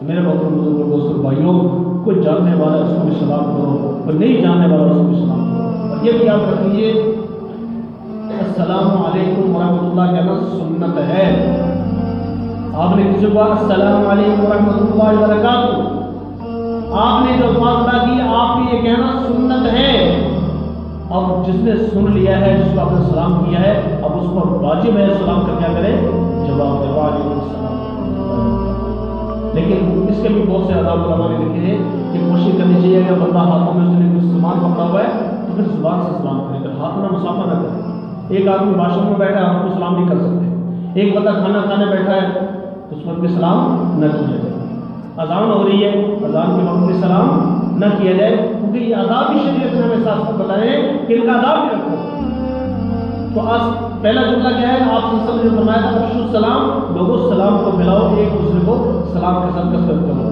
تو میرے محترم بزرگوں دوستوں بھائیوں، کوئی جاننے والا ہے اس کو بھی سلام کرو، کوئی نہیں جاننے والا اس کو بھی سلام کرو۔ اور یہ بھی یاد رکھیے السلام علیکم ورحمۃ اللہ کہنا سنت ہے۔ آپ نے کسی کو السلام علیکم ورحمۃ اللہ وبرکاتہ، آپ نے جو فاصلہ کی آپ نے یہ کہنا سنت ہے۔ اب جس نے سن لیا ہے، جس کو آپ نے سلام کیا ہے، اب اس پر واجب ہے سلام کا کیا کرے، جواب دے، وعلیکم السلام۔ لیکن اس کے بھی بہت سے آداب علماء نے لکھے ہیں کہ کوشش کرنی چاہیے اگر بندہ ہاتھوں میں اس نے کچھ سامان پکڑا ہوا ہے تو پھر زبان سے سلام کرے، اگر ہاتھ میں مسافہ نہ کرے۔ ایک آدمی واش روم میں بیٹھا ہے، آپ کو سلام نہیں کر سکتے۔ ایک بندہ کھانا کھانے بیٹھا ہے تو اس وقت بھی سلام نہ کیا جائے۔ اذان ہو رہی ہے، اذان کے وقت بھی سلام نہ کیا جائے، کیونکہ یہ آداب بھی شریعت نے ہمیں ساتھ بتائے ہیں کہ ان کا آداب بھی رکھو۔ تو آج پہلا جملہ کیا ہے، آپ صلی اللہ علیہ وسلم نے فرمایا تھا افشوا السلام، لوگوں سلام کو پھیلاؤ، ایک دوسرے کو سلام کے ساتھ کثرت کرو۔